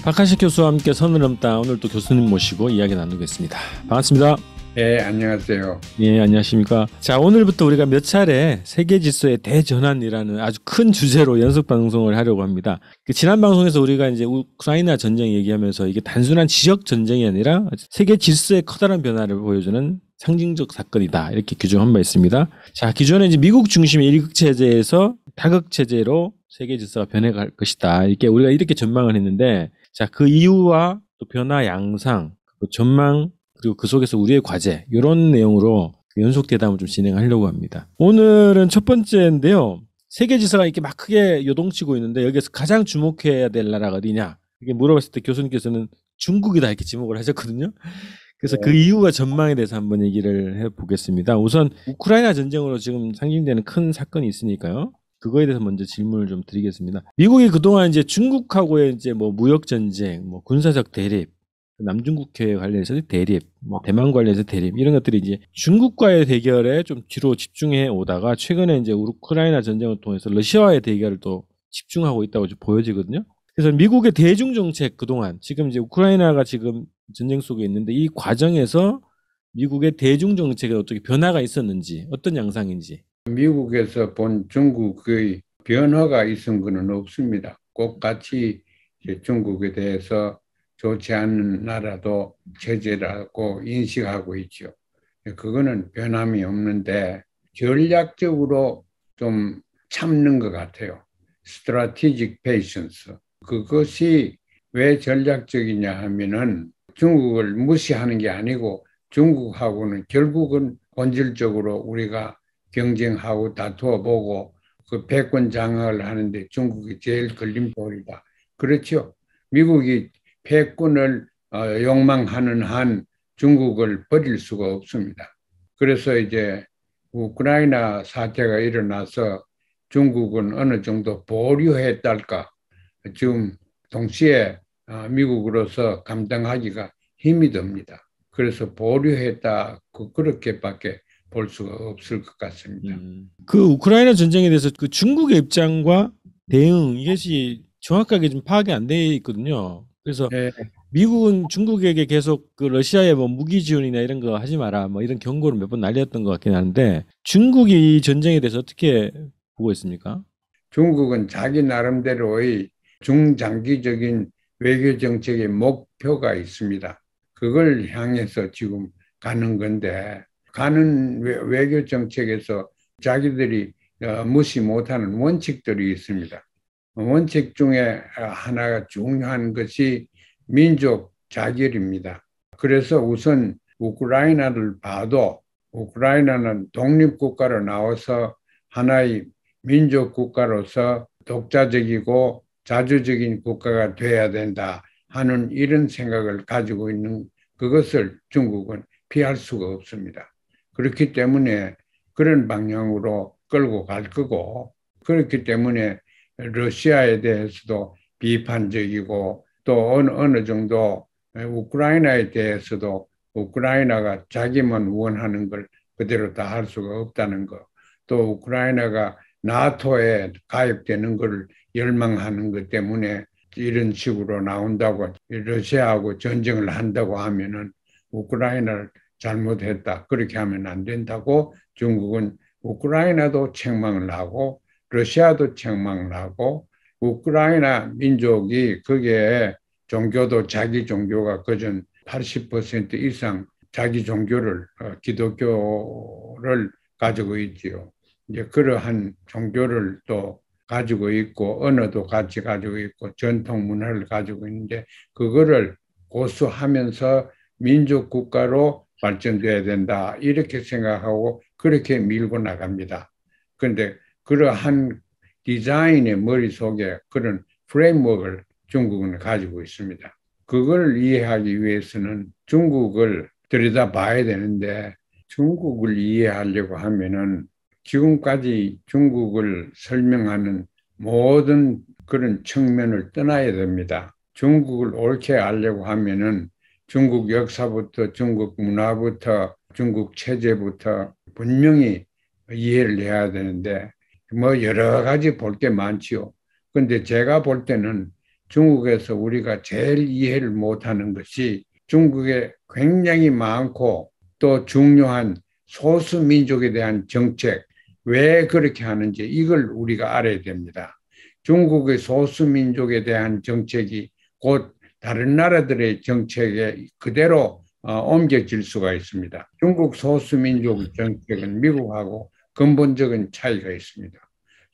박한식 교수와 함께 선을 넘다 오늘 또 교수님 모시고 이야기 나누겠습니다. 반갑습니다. 네, 안녕하세요. 예, 안녕하십니까. 자, 오늘부터 우리가 몇 차례 세계 질서의 대전환이라는 아주 큰 주제로 연속 방송을 하려고 합니다. 지난 방송에서 우리가 이제 우크라이나 전쟁 얘기하면서 이게 단순한 지역 전쟁이 아니라 세계 질서의 커다란 변화를 보여주는 상징적 사건이다, 이렇게 규정한 바 있습니다. 자, 기존에 이제 미국 중심의 일극 체제에서 다극 체제로 세계 질서가 변해갈 것이다, 이렇게 우리가 이렇게 전망을 했는데, 자, 그 이유와 또 변화 양상, 그 전망, 그리고 그 속에서 우리의 과제, 이런 내용으로 연속 대담을 좀 진행하려고 합니다. 오늘은 첫 번째인데요. 세계 질서가 이렇게 막 크게 요동치고 있는데 여기서 가장 주목해야 될 나라가 어디냐, 이렇게 물어봤을 때 교수님께서는 중국이다, 이렇게 지목을 하셨거든요. 그래서 그 이유와 전망에 대해서 한번 얘기를 해보겠습니다. 우선 우크라이나 전쟁으로 지금 상징되는 큰 사건이 있으니까요. 그거에 대해서 먼저 질문을 좀 드리겠습니다. 미국이 그동안 이제 중국하고의 이제 뭐 무역 전쟁, 뭐 군사적 대립, 남중국해 관련해서 대립, 뭐 대만 관련해서 대립, 이런 것들이 이제 중국과의 대결에 좀 뒤로 집중해 오다가 최근에 이제 우크라이나 전쟁을 통해서 러시아와의 대결을 또 집중하고 있다고 보여지거든요. 그래서 미국의 대중 정책, 그동안 지금 이제 우크라이나가 지금 전쟁 속에 있는데 이 과정에서 미국의 대중 정책에 어떻게 변화가 있었는지, 어떤 양상인지. 미국에서 본 중국의 변화가 있은 것은 없습니다. 꼭 같이 중국에 대해서 좋지 않은 나라도 체제라고 인식하고 있죠. 그거는 변함이 없는데 전략적으로 좀 참는 것 같아요. Strategic patience. 그것이 왜 전략적이냐 하면은 중국을 무시하는 게 아니고 중국하고는 결국은 본질적으로 우리가 경쟁하고 다투어 보고 그 패권 장악을 하는데 중국이 제일 걸림돌이다. 그렇죠. 미국이 패권을 욕망하는 한 중국을 버릴 수가 없습니다. 그래서 이제 우크라이나 사태가 일어나서 중국은 어느 정도 보류했달까. 지금 동시에 미국으로서 감당하기가 힘이 듭니다. 그래서 보류했다, 그렇게밖에 볼 수가 없을 것 같습니다. 그 우크라이나 전쟁에 대해서 그 중국의 입장과 대응, 이것이 정확하게 좀 파악이 안 돼 있거든요. 그래서 네. 미국은 중국에게 계속 그 러시아의 뭐 무기 지원이나 이런 거 하지 마라, 뭐 이런 경고를 몇 번 날렸던 것 같긴 한데, 중국이 이 전쟁에 대해서 어떻게 보고 있습니까? 중국은 자기 나름대로의 중장기적인 외교 정책의 목표가 있습니다. 그걸 향해서 지금 가는 건데, 가는 외교 정책에서 자기들이 무시 못하는 원칙들이 있습니다. 원칙 중에 하나가 중요한 것이 민족 자결입니다. 그래서 우선 우크라이나를 봐도 우크라이나는 독립국가로 나와서 하나의 민족 국가로서 독자적이고 자주적인 국가가 돼야 된다 하는 이런 생각을 가지고 있는 그것을 중국은 피할 수가 없습니다. 그렇기 때문에 그런 방향으로 끌고 갈 거고, 그렇기 때문에 러시아에 대해서도 비판적이고 또 어느 정도 우크라이나에 대해서도 우크라이나가 자기만 원하는 걸 그대로 다 할 수가 없다는 거, 또 우크라이나가 나토에 가입되는 것을 열망하는 것 때문에 이런 식으로 나온다고, 러시아하고 전쟁을 한다고 하면은 우크라이나를 잘못했다, 그렇게 하면 안 된다고 중국은 우크라이나도 책망을 하고 러시아도 책망을 하고, 우크라이나 민족이 거기에 종교도 자기 종교가 그전 80% 이상 자기 종교를 기독교를 가지고 있지요. 이제 그러한 종교를 또 가지고 있고 언어도 같이 가지고 있고 전통 문화를 가지고 있는데, 그거를 고수하면서 민족 국가로 발전돼야 된다, 이렇게 생각하고 그렇게 밀고 나갑니다. 그런데 그러한 디자인의 머릿속에 그런 프레임워크를 중국은 가지고 있습니다. 그걸 이해하기 위해서는 중국을 들여다봐야 되는데, 중국을 이해하려고 하면은 지금까지 중국을 설명하는 모든 그런 측면을 떠나야 됩니다. 중국을 옳게 알려고 하면은 중국 역사부터 중국 문화부터 중국 체제부터 분명히 이해를 해야 되는데, 뭐 여러 가지 볼 게 많지요. 근데 제가 볼 때는 중국에서 우리가 제일 이해를 못하는 것이 중국에 굉장히 많고 또 중요한 소수 민족에 대한 정책, 왜 그렇게 하는지 이걸 우리가 알아야 됩니다. 중국의 소수 민족에 대한 정책이 곧 다른 나라들의 정책에 그대로 옮겨질 수가 있습니다. 중국 소수민족 정책은 미국하고 근본적인 차이가 있습니다.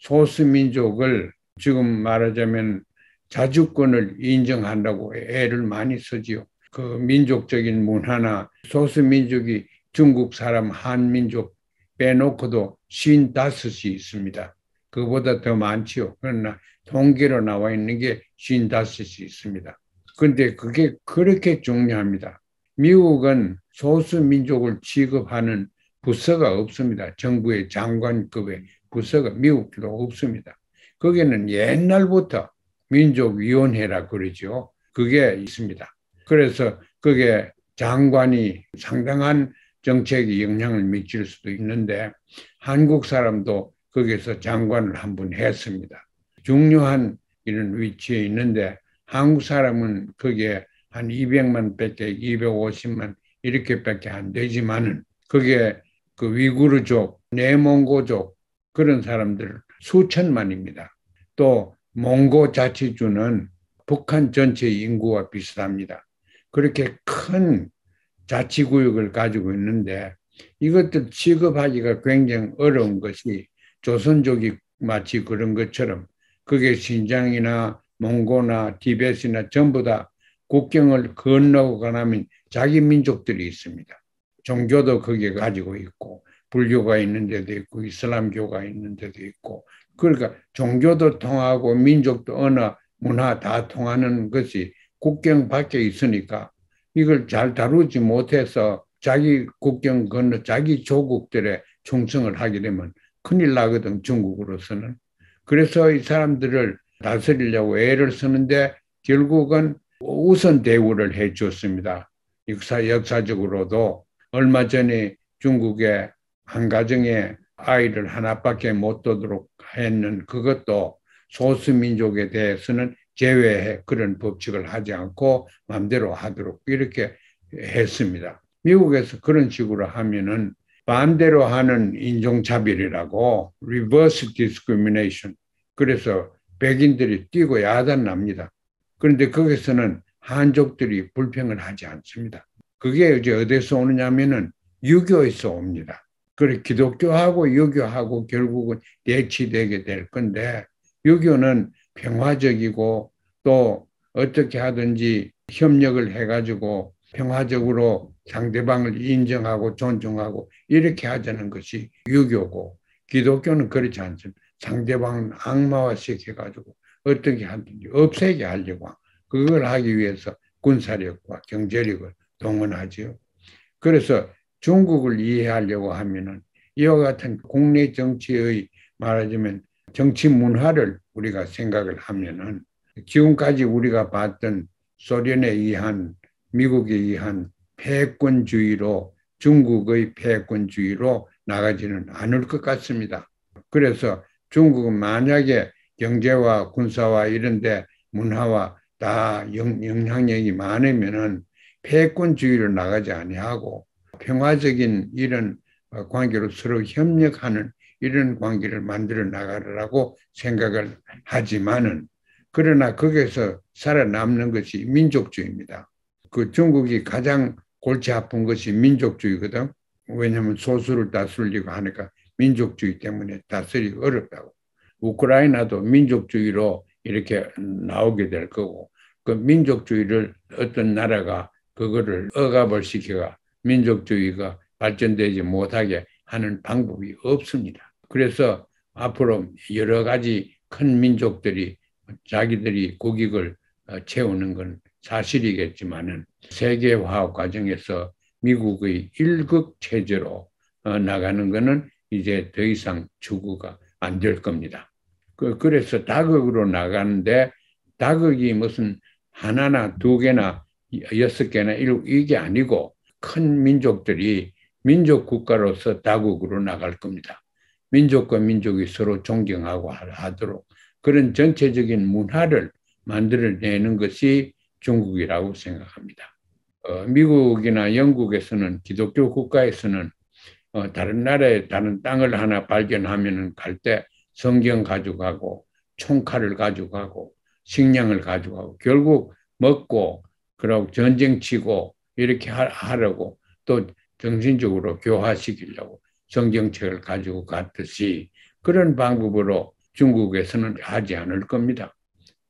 소수민족을 지금 말하자면 자주권을 인정한다고 애를 많이 쓰지요. 그 민족적인 문화나 소수민족이 중국 사람, 한민족 빼놓고도 55이 있습니다. 그보다 더 많지요. 그러나 통계로 나와 있는 게 55이 있습니다. 그런데 그게 그렇게 중요합니다. 미국은 소수민족을 취급하는 부서가 없습니다. 정부의 장관급의 부서가 미국도 없습니다. 거기는 옛날부터 민족위원회라 그러죠. 그게 있습니다. 그래서 그게 장관이 상당한 정책에 영향을 미칠 수도 있는데 한국 사람도 거기서 장관을 한 번 했습니다. 중요한 이런 위치에 있는데 한국 사람은 그게 한 200만 밖에 250만 이렇게밖에 안 되지만은 그게 그 위구르족, 내몽고족 그런 사람들 수천만입니다. 또 몽고 자치주는 북한 전체 인구와 비슷합니다. 그렇게 큰 자치구역을 가지고 있는데 이것들 취급하기가 굉장히 어려운 것이 조선족이 마치 그런 것처럼 그게 신장이나 몽고나 티베트나 전부 다 국경을 건너고 나면 자기 민족들이 있습니다. 종교도 거기에 가지고 있고 불교가 있는 데도 있고 이슬람교가 있는 데도 있고 그러니까 종교도 통하고 민족도 언어, 문화 다 통하는 것이 국경 밖에 있으니까 이걸 잘 다루지 못해서 자기 국경 건너 자기 조국들의 충성을 하게 되면 큰일 나거든 중국으로서는. 그래서 이 사람들을 다스리려고 애를 쓰는데 결국은 우선 대우를 해 줬습니다. 역사적으로도 얼마 전에 중국의 한 가정에 아이를 하나밖에 못 두도록 했는 그것도 소수민족에 대해서는 제외해 그런 법칙을 하지 않고 마음대로 하도록 이렇게 했습니다. 미국에서 그런 식으로 하면은 반대로 하는 인종차별이라고 reverse discrimination. 그래서 백인들이 뛰고 야단납니다. 그런데 거기서는 한족들이 불평을 하지 않습니다. 그게 이제 어디서 오느냐면은 유교에서 옵니다. 그래 기독교하고 유교하고 결국은 대치되게 될 건데 유교는 평화적이고 또 어떻게 하든지 협력을 해가지고 평화적으로 상대방을 인정하고 존중하고 이렇게 하자는 것이 유교고 기독교는 그렇지 않습니다. 상대방을 악마화시켜가지고 어떻게 하든지 없애게 하려고 그걸 하기 위해서 군사력과 경제력을 동원하지요. 그래서 중국을 이해하려고 하면은 이와 같은 국내 정치의 말하자면 정치 문화를 우리가 생각을 하면은 지금까지 우리가 봤던 소련에 의한 미국에 의한 패권주의로 중국의 패권주의로 나가지는 않을 것 같습니다. 그래서 중국은 만약에 경제와 군사와 이런데 문화와 다 영향력이 많으면은 패권주의로 나가지 아니하고 평화적인 이런 관계로 서로 협력하는 이런 관계를 만들어 나가라고 생각을 하지만은 그러나 거기서 살아남는 것이 민족주의입니다. 그 중국이 가장 골치 아픈 것이 민족주의거든. 왜냐하면 소수를 다스리려고 하니까 민족주의 때문에 다스리기 어렵다고. 우크라이나도 민족주의로 이렇게 나오게 될 거고 그 민족주의를 어떤 나라가 그거를 억압을 시켜가 민족주의가 발전되지 못하게 하는 방법이 없습니다. 그래서 앞으로 여러 가지 큰 민족들이 자기들이 국익을 채우는 건 사실이겠지만은 세계화학 과정에서 미국의 일극 체제로 나가는 것은 이제 더 이상 추구가 안 될 겁니다. 그래서 다극으로 나가는데 다극이 무슨 하나나 두 개나 6개나 이게 아니고 큰 민족들이 민족 국가로서 다국으로 나갈 겁니다. 민족과 민족이 서로 존경하고 하도록 그런 전체적인 문화를 만들어내는 것이 중국이라고 생각합니다. 미국이나 영국에서는 기독교 국가에서는 다른 나라에 다른 땅을 하나 발견하면 갈 때 성경 가져가고 총칼을 가져가고 식량을 가져가고 결국 먹고 그러고 전쟁 치고 이렇게 하려고 또 정신적으로 교화시키려고 성경책을 가지고 갔듯이 그런 방법으로 중국에서는 하지 않을 겁니다.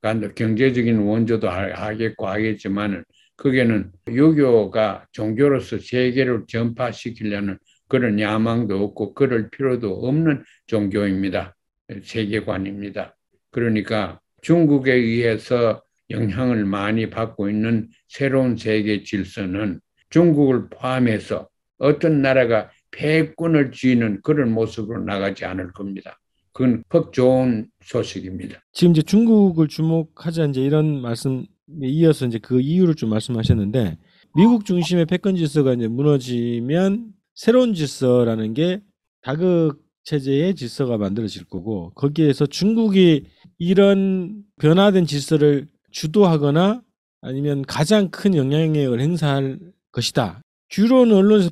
그러니까 경제적인 원조도 하겠고 하겠지만 그게는 유교가 종교로서 세계를 전파시키려는 그런 야망도 없고 그럴 필요도 없는 종교입니다. 세계관입니다. 그러니까 중국에 의해서 영향을 많이 받고 있는 새로운 세계 질서는 중국을 포함해서 어떤 나라가 패권을 쥐는 그런 모습으로 나가지 않을 겁니다. 그건 퍽 좋은 소식입니다. 지금 이제 중국을 주목하자 이제 이런 말씀에 이어서 이제 그 이유를 좀 말씀하셨는데 미국 중심의 패권 질서가 이제 무너지면 새로운 질서라는 게 다극 체제의 질서가 만들어질 거고 거기에서 중국이 이런 변화된 질서를 주도하거나 아니면 가장 큰 영향력을 행사할 것이다. 주로는 언론에서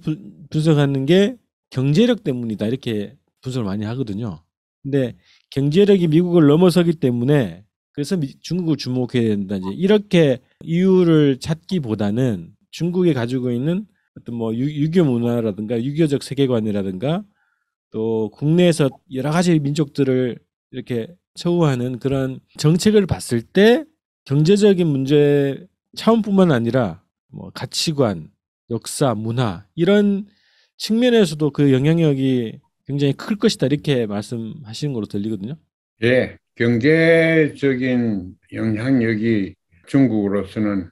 분석하는 게 경제력 때문이다 이렇게 분석을 많이 하거든요. 근데 경제력이 미국을 넘어서기 때문에 그래서 중국을 주목해야 된다. 이제 이렇게 이유를 찾기보다는 중국이 가지고 있는 어떤 뭐 유교 문화라든가 유교적 세계관이라든가 또 국내에서 여러 가지 민족들을 이렇게 처우하는 그런 정책을 봤을 때 경제적인 문제 차원뿐만 아니라 뭐 가치관, 역사, 문화 이런 측면에서도 그 영향력이 굉장히 클 것이다 이렇게 말씀하시는 걸로 들리거든요. 예, 경제적인 영향력이 중국으로서는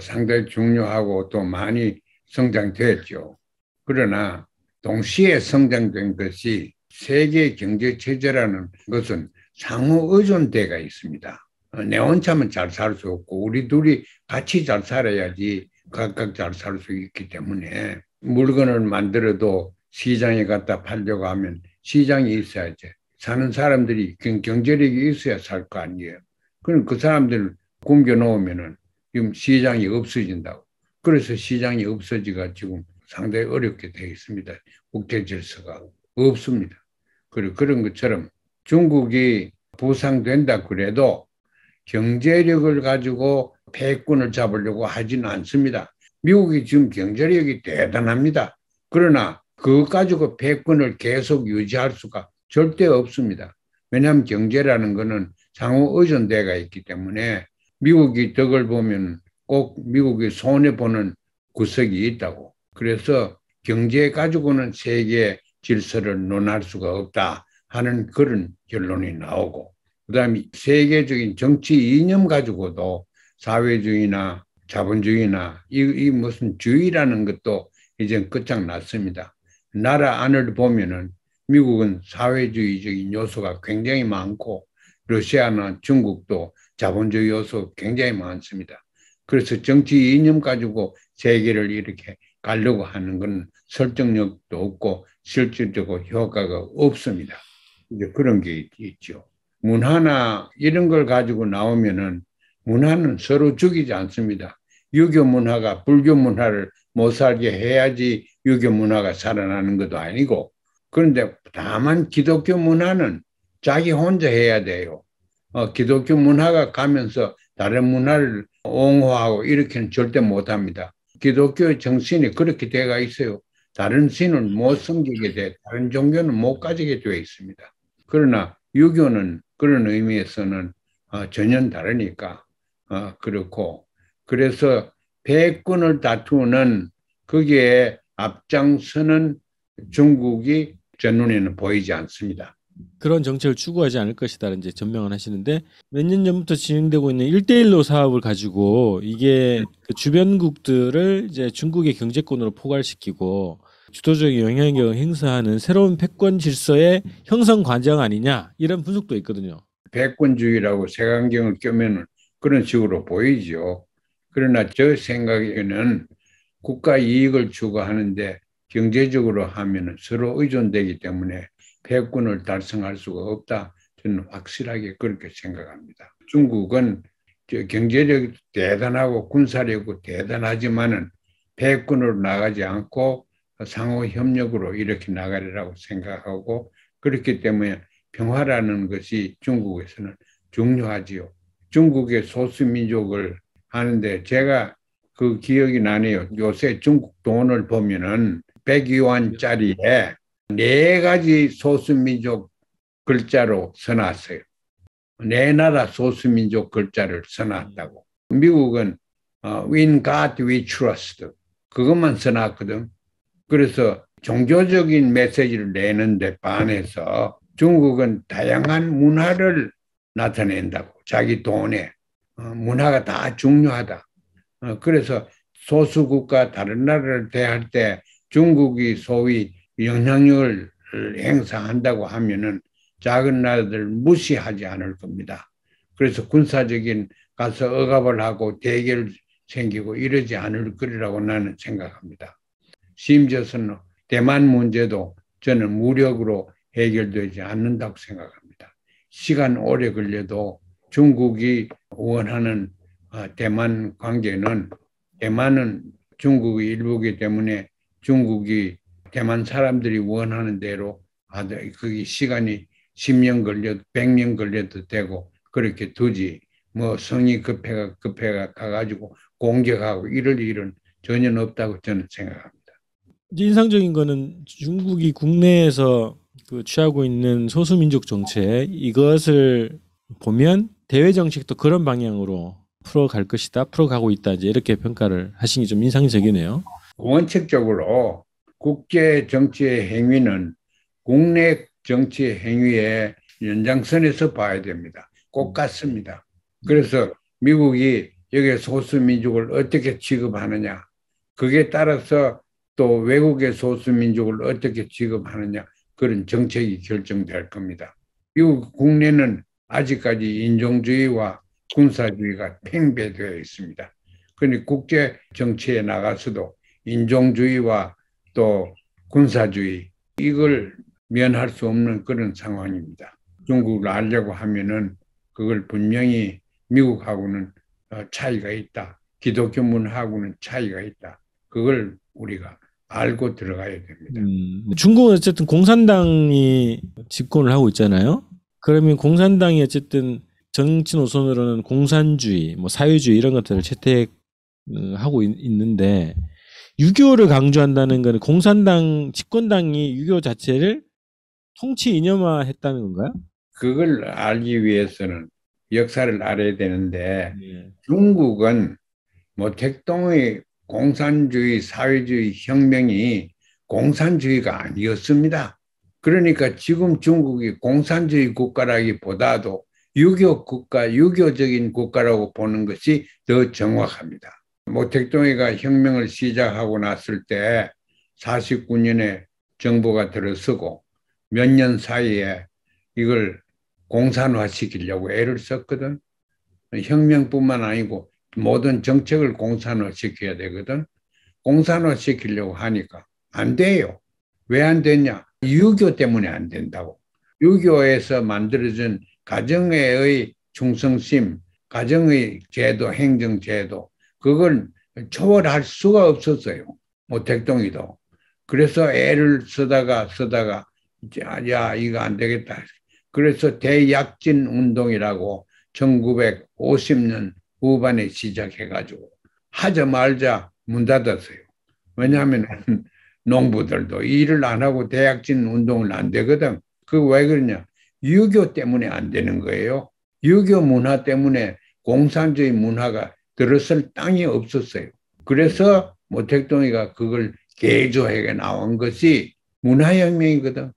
상당히 중요하고 또 많이 성장됐죠. 그러나 동시에 성장된 것이 세계 경제 체제라는 것은 상호 의존대가 있습니다. 내 혼자만 잘 살 수 없고 우리 둘이 같이 잘 살아야지 각각 잘 살 수 있기 때문에 물건을 만들어도 시장에 갖다 팔려고 하면 시장이 있어야지. 사는 사람들이 경제력이 있어야 살 거 아니에요. 그럼 그 사람들을 굶겨 놓으면은 지금 시장이 없어진다고. 그래서 시장이 없어지가 지금 상당히 어렵게 되어 있습니다. 국제 질서가 없습니다. 그리고 그런 것처럼 중국이 부상된다 그래도 경제력을 가지고 패권을 잡으려고 하지는 않습니다. 미국이 지금 경제력이 대단합니다. 그러나 그것 가지고 패권을 계속 유지할 수가 절대 없습니다. 왜냐하면 경제라는 것은 상호 의존대가 있기 때문에 미국이 덕을 보면 꼭 미국이 손해보는 구석이 있다고. 그래서 경제 가지고는 세계 질서를 논할 수가 없다 하는 그런 결론이 나오고 그다음에 세계적인 정치 이념 가지고도 사회주의나 자본주의나 이 무슨 주의라는 것도 이제 끝장났습니다. 나라 안을 보면은 미국은 사회주의적인 요소가 굉장히 많고 러시아나 중국도 자본주의 요소 굉장히 많습니다. 그래서 정치 이념 가지고 세계를 이렇게 가려고 하는 건 설득력도 없고 실질적으로 효과가 없습니다. 이제 그런 게 있죠. 문화나 이런 걸 가지고 나오면은 문화는 서로 죽이지 않습니다. 유교 문화가 불교 문화를 못 살게 해야지 유교 문화가 살아나는 것도 아니고 그런데 다만 기독교 문화는 자기 혼자 해야 돼요. 기독교 문화가 가면서 다른 문화를 옹호하고 이렇게는 절대 못합니다. 기독교의 정신이 그렇게 되어 있어요. 다른 신은 못 섬기게 돼, 다른 종교는 못 가지게 되어 있습니다. 그러나 유교는 그런 의미에서는 전혀 다르니까 그렇고 그래서 패권을 다투는 거기에 앞장서는 중국이 제 눈에는 보이지 않습니다. 그런 정책을 추구하지 않을 것이다 이제 전명을 하시는데 몇 년 전부터 진행되고 있는 1대1로 사업을 가지고 이게 그 주변국들을 이제 중국의 경제권으로 포괄시키고 주도적인 영향력을 행사하는 새로운 패권 질서의 형성 과정 아니냐 이런 분석도 있거든요. 패권주의라고 색안경을 껴면 그런 식으로 보이죠. 그러나 저 생각에는 국가 이익을 추구하는데 경제적으로 하면 서로 의존되기 때문에 패권을 달성할 수가 없다. 저는 확실하게 그렇게 생각합니다. 중국은 경제력이 대단하고 군사력도 대단하지만은 패권으로 나가지 않고 상호 협력으로 이렇게 나가리라고 생각하고 그렇기 때문에 평화라는 것이 중국에서는 중요하지요. 중국의 소수민족을 하는데 제가 그 기억이 나네요. 요새 중국 돈을 보면은 100위안짜리에 네 가지 소수민족 글자로 써놨어요. 네 나라 소수민족 글자를 써놨다고. 미국은 In God we trust 그것만 써놨거든. 그래서 종교적인 메시지를 내는데 반해서 중국은 다양한 문화를 나타낸다고. 자기 돈에 문화가 다 중요하다. 그래서 소수국가 다른 나라를 대할 때 중국이 소위 영향력을 행사한다고 하면은 작은 나라들 무시하지 않을 겁니다. 그래서 군사적인 가서 억압을 하고 대결 생기고 이러지 않을 거리라고 나는 생각합니다. 심지어서는 대만 문제도 저는 무력으로 해결되지 않는다고 생각합니다. 시간 오래 걸려도 중국이 원하는 대만 관계는 대만은 중국의 일부이기 때문에 중국이 대만 사람들이 원하는 대로 그게 시간이 10년 걸려도 100년 걸려도 되고 그렇게 두지 뭐 성이 급해가 가가지고 공격하고 이럴 일은 전혀 없다고 저는 생각합니다. 인상적인 거는 중국이 국내에서 그 취하고 있는 소수민족 정책 이것을 보면 대외 정책도 그런 방향으로 풀어갈 것이다, 풀어가고 있다 이제 이렇게 평가를 하신 게 좀 인상적이네요. 원칙적으로 국제 정치의 행위는 국내 정치의 행위의 연장선에서 봐야 됩니다. 꼭 같습니다. 그래서 미국이 여기 소수민족을 어떻게 취급하느냐, 그게 따라서 또 외국의 소수민족을 어떻게 취급하느냐 그런 정책이 결정될 겁니다. 미국 국내는 아직까지 인종주의와 군사주의가 팽배되어 있습니다. 그런데 국제 정치에 나가서도 인종주의와 또 군사주의 이걸 면할 수 없는 그런 상황입니다. 중국을 알려고 하면은 그걸 분명히 미국하고는 차이가 있다. 기독교 문화하고는 차이가 있다. 그걸 우리가 알고 들어가야 됩니다. 중국은 어쨌든 공산당이 집권을 하고 있잖아요. 그러면 공산당이 어쨌든 정치 노선으로는 공산주의, 뭐 사회주의 이런 것들을 채택하고 있는데 유교를 강조한다는 것은 공산당 집권당이 유교 자체를 통치 이념화했다는 건가요? 그걸 알기 위해서는 역사를 알아야 되는데 중국은 모택동의 공산주의, 사회주의 혁명이 공산주의가 아니었습니다. 그러니까 지금 중국이 공산주의 국가라기보다도 유교 국가, 유교적인 국가라고 보는 것이 더 정확합니다. 모택동이가 혁명을 시작하고 났을 때 49년에 정부가 들어서고 몇 년 사이에 이걸 공산화시키려고 애를 썼거든. 혁명뿐만 아니고 모든 정책을 공산화시켜야 되거든. 공산화시키려고 하니까 안 돼요. 왜 안 되냐? 유교 때문에 안 된다고. 유교에서 만들어진 가정의 충성심, 가정의 제도, 행정제도 그걸 초월할 수가 없었어요. 모택동이도. 그래서 애를 쓰다가 야 이거 안 되겠다. 그래서 대약진 운동이라고 1950년 후반에 시작해가지고 하자마자 문 닫았어요. 왜냐하면 농부들도 일을 안 하고 대약진 운동을 안 되거든. 그 왜 그러냐? 유교 때문에 안 되는 거예요. 유교 문화 때문에 공산주의 문화가 들어설 땅이 없었어요. 그래서 모택동이가 그걸 개조해 나온 것이 문화혁명이거든.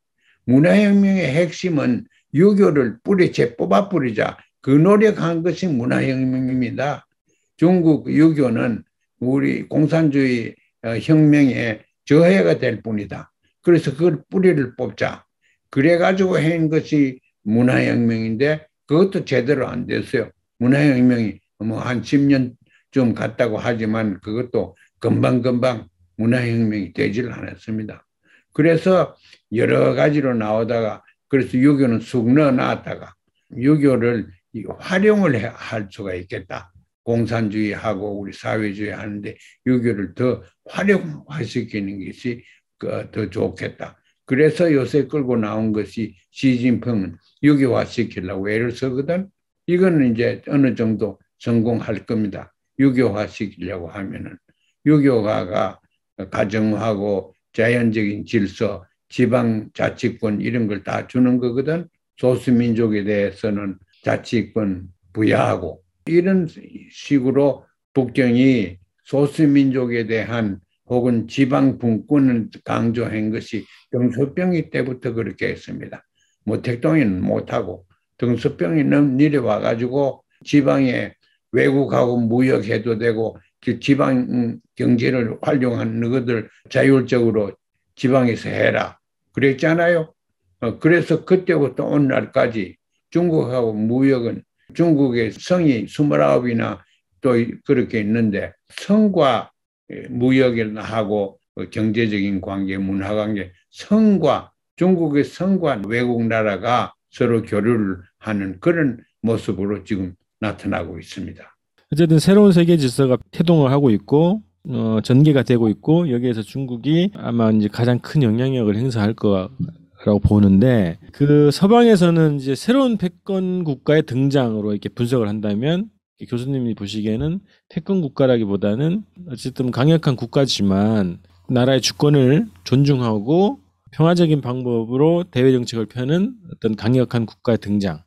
문화혁명의 핵심은 유교를 뿌리째 뽑아 뿌리자. 그 노력한 것이 문화혁명입니다. 중국 유교는 우리 공산주의 혁명의 저해가 될 뿐이다. 그래서 그걸 뿌리를 뽑자. 그래가지고 한 것이 문화혁명인데 그것도 제대로 안 됐어요. 문화혁명이 뭐 한 10년쯤 갔다고 하지만 그것도 금방금방 문화혁명이 되질 않았습니다. 그래서 여러 가지로 나오다가 그래서 유교는 쑥 넣어놨다가 유교를 활용을 할 수가 있겠다. 공산주의하고 우리 사회주의 하는데 유교를 더 활용화시키는 것이 더 좋겠다. 그래서 요새 끌고 나온 것이 시진핑은 유교화시키려고 애를 쓰거든. 이거는 이제 어느 정도 성공할 겁니다. 유교화시키려고 하면은 유교화가 가정하고 자연적인 질서, 지방자치권 이런 걸 다 주는 거거든. 소수민족에 대해서는 자치권 부여하고 이런 식으로 북경이 소수민족에 대한 혹은 지방분권을 강조한 것이 등소병이 때부터 그렇게 했습니다. 뭐 택동이는 못하고 등소병이 내려와가지고 지방에 외국하고 무역해도 되고 지방 경제를 활용하는 것들 자율적으로 지방에서 해라 그랬잖아요. 그래서 그때부터 오늘날까지 중국하고 무역은 중국의 성이 29이나 또 그렇게 있는데 성과 무역을 하고 경제적인 관계, 문화 관계, 성과 중국의 성과 외국 나라가 서로 교류를 하는 그런 모습으로 지금 나타나고 있습니다. 어쨌든 새로운 세계 질서가 태동을 하고 있고 전개가 되고 있고 여기에서 중국이 아마 이제 가장 큰 영향력을 행사할 거라고 보는데 그 서방에서는 이제 새로운 패권 국가의 등장으로 이렇게 분석을 한다면 교수님이 보시기에는 패권 국가라기보다는 어쨌든 강력한 국가지만 나라의 주권을 존중하고 평화적인 방법으로 대외 정책을 펴는 어떤 강력한 국가의 등장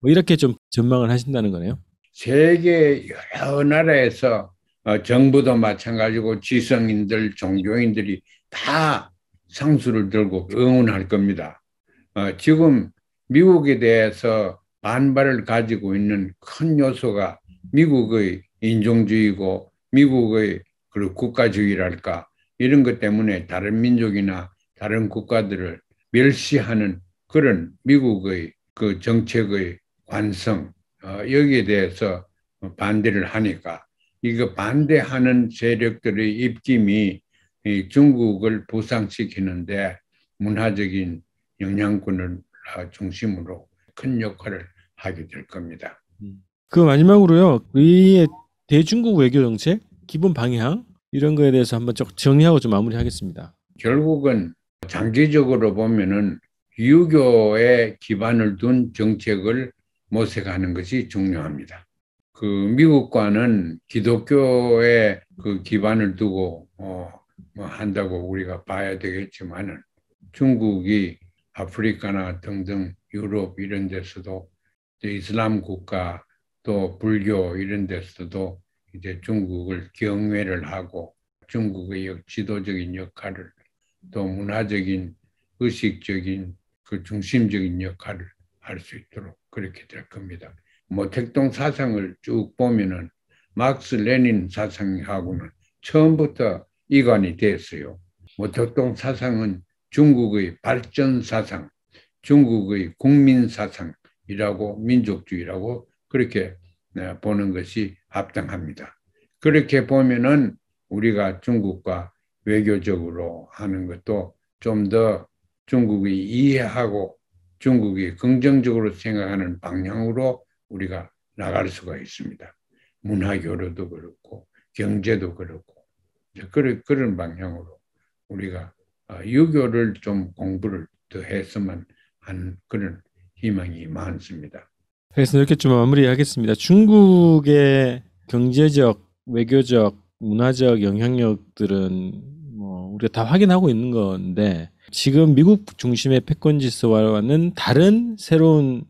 뭐 이렇게 좀 전망을 하신다는 거네요. 세계 여러 나라에서 정부도 마찬가지고 지성인들, 종교인들이 다 상수를 들고 응원할 겁니다. 지금 미국에 대해서 반발을 가지고 있는 큰 요소가 미국의 인종주의고 미국의 국가주의랄까 이런 것 때문에 다른 민족이나 다른 국가들을 멸시하는 그런 미국의 그 정책의 관성 여기에 대해서 반대를 하니까 이거 반대하는 세력들의 입김이 중국을 부상시키는데 문화적인 영향권을 중심으로 큰 역할을 하게 될 겁니다. 그 마지막으로요. 우리의 대중국 외교 정책, 기본 방향 이런 거에 대해서 한번 정리하고 좀 마무리하겠습니다. 결국은 장기적으로 보면은 유교에 기반을 둔 정책을 모색하는 것이 중요합니다. 그 미국과는 기독교에 그 기반을 두고 뭐 한다고 우리가 봐야 되겠지만은 중국이 아프리카나 등등 유럽 이런 데서도 이슬람 국가 또 불교 이런 데서도 이제 중국을 경외를 하고 중국의 지도적인 역할을 또 문화적인 의식적인 그 중심적인 역할을 할 수 있도록 그렇게 될 겁니다. 모택동 사상을 쭉 보면은 막스 레닌 사상하고는 처음부터 이관이 됐어요. 모택동 사상은 중국의 발전 사상, 중국의 국민 사상이라고 민족주의라고 그렇게 보는 것이 합당합니다. 그렇게 보면은 우리가 중국과 외교적으로 하는 것도 좀 더 중국이 이해하고 중국이 긍정적으로 생각하는 방향으로 우리가 나갈 수가 있습니다. 문화교류도 그렇고 경제도 그렇고 그런 방향으로 우리가 유교를 좀 공부를 더 했으면 하는 그런 희망이 많습니다. 그래서 이렇게 좀 마무리하겠습니다. 중국의 경제적, 외교적, 문화적 영향력들은 뭐 우리가 다 확인하고 있는 건데 지금 미국 중심의 패권 질서와는 다른 새로운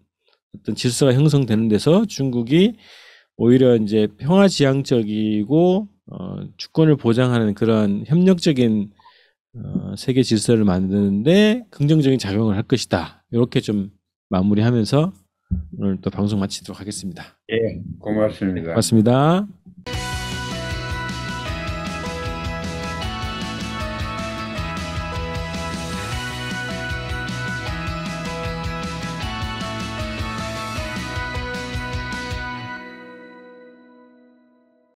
어떤 질서가 형성되는 데서 중국이 오히려 이제 평화지향적이고 주권을 보장하는 그런 협력적인 세계 질서를 만드는데 긍정적인 작용을 할 것이다. 이렇게 좀 마무리하면서 오늘 또 방송 마치도록 하겠습니다. 예, 고맙습니다. 고맙습니다.